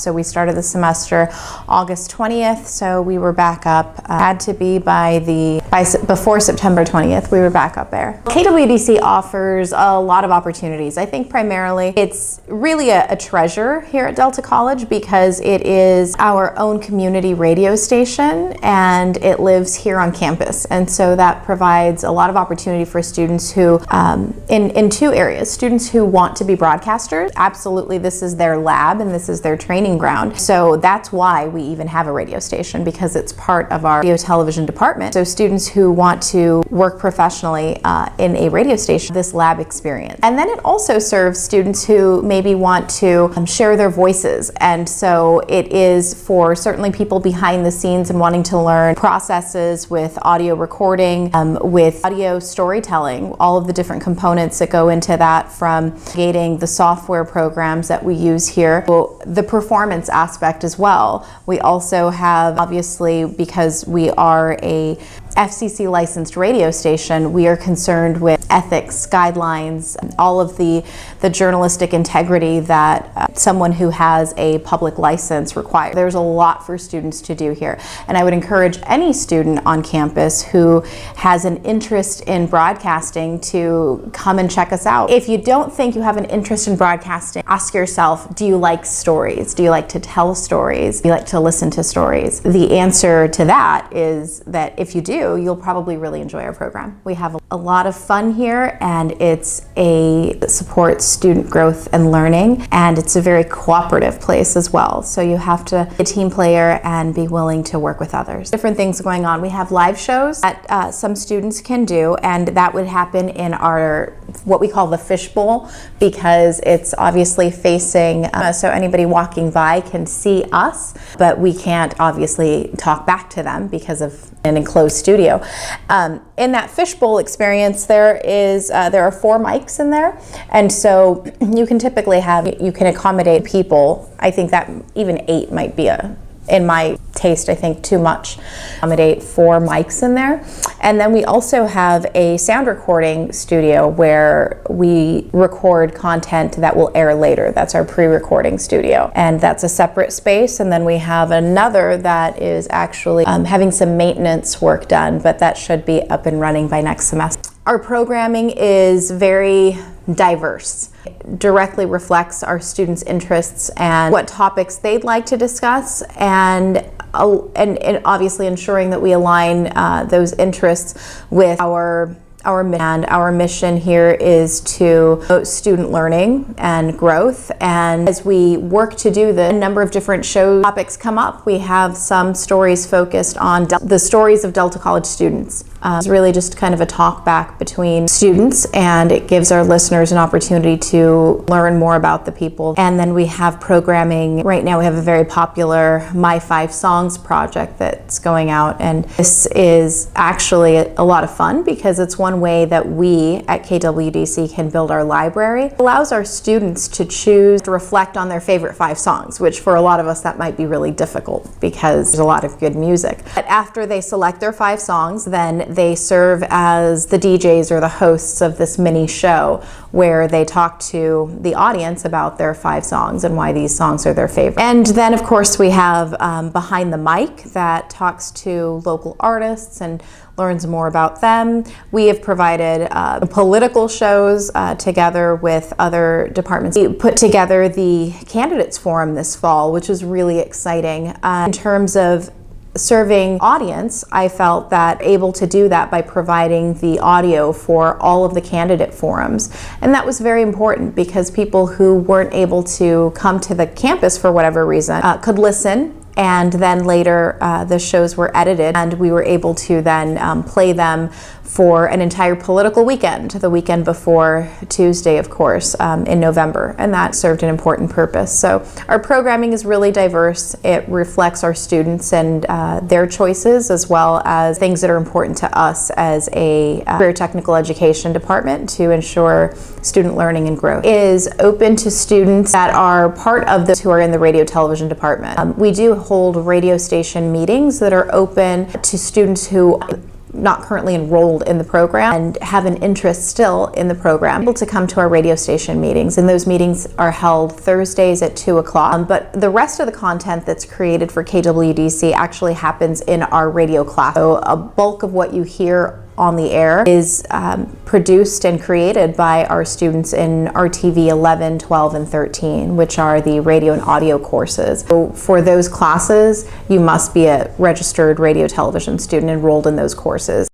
So we started the semester August 20th, so we were back up. Had to be before September 20th, we were back up there. KWDC offers a lot of opportunities. I think primarily it's really a treasure here at Delta College because it is our own community radio station and it lives here on campus. And so that provides a lot of opportunity for students who, in two areas, students who want to be broadcasters. Absolutely, this is their lab and this is their training ground. So that's why we even have a radio station, because it's part of our radio television department. So students who want to work professionally in a radio station, this lab experience. And then it also serves students who maybe want to share their voices. And so it is for certainly people behind the scenes and wanting to learn processes with audio recording, with audio storytelling, all of the different components that go into that, from creating the software programs that we use here, the performance aspect as well. We also have, obviously, because we are a FCC licensed radio station, we are concerned with ethics, guidelines, all of the journalistic integrity that someone who has a public license requires. There's a lot for students to do here, and I would encourage any student on campus who has an interest in broadcasting to come and check us out. If you don't think you have an interest in broadcasting, ask yourself, do you like stories? Do you like to tell stories? Do you like to listen to stories? The answer to that is that if you do, you'll probably really enjoy our program. We have a lot of fun here, and it supports student growth and learning, and it's a very cooperative place as well. So you have to be a team player and be willing to work with others. Different things going on. We have live shows that some students can do, and that would happen in our what we call the fishbowl, because it's obviously facing so anybody walking by can see us, but we can't obviously talk back to them because of an enclosed studio. In that fishbowl experience, there are 4 mics in there, and so you can typically accommodate people. I think that even 8 might be in my taste, I think too much. Accommodate 4 mics in there. And then we also have a sound recording studio where we record content that will air later. That's our pre-recording studio. And that's a separate space. And then we have another that is actually having some maintenance work done, but that should be up and running by next semester. Our programming is very diverse. It directly reflects our students' interests and what topics they'd like to discuss, and obviously ensuring that we align those interests with our mission. And our mission here is to promote student learning and growth. And as we work to do this, a number of different topics come up. We have some stories focused on the stories of Delta College students. It's really just kind of a talk back between students, and it gives our listeners an opportunity to learn more about the people. And then we have programming. Right now we have a very popular My 5 Songs project that's going out, and this is actually a lot of fun because it's one way that we at KWDC can build our library. It allows our students to choose to reflect on their favorite 5 songs, which for a lot of us that might be really difficult because there's a lot of good music. But after they select their 5 songs, then they serve as the DJs or the hosts of this mini show where they talk to the audience about their 5 songs and why these songs are their favorite. And then of course we have Behind the Mic that talks to local artists and learns more about them. We have provided political shows together with other departments. We put together the Candidates Forum this fall, which was really exciting. In terms of serving audience, I felt that able to do that by providing the audio for all of the candidate forums. And that was very important because people who weren't able to come to the campus for whatever reason could listen, and then later the shows were edited and we were able to then play them for an entire political weekend, the weekend before Tuesday, of course, in November, and that served an important purpose. So our programming is really diverse. It reflects our students and their choices, as well as things that are important to us as a career technical education department to ensure student learning and growth. It is open to students that are part of those who are in the radio television department. We do hold radio station meetings that are open to students who not currently enrolled in the program and have an interest still in the program, able to come to our radio station meetings, and those meetings are held Thursdays at 2 o'clock. But the rest of the content that's created for KWDC actually happens in our radio class. So a bulk of what you hear on the air is produced and created by our students in RTV 11, 12, and 13, which are the radio and audio courses. So for those classes, you must be a registered radio television student enrolled in those courses.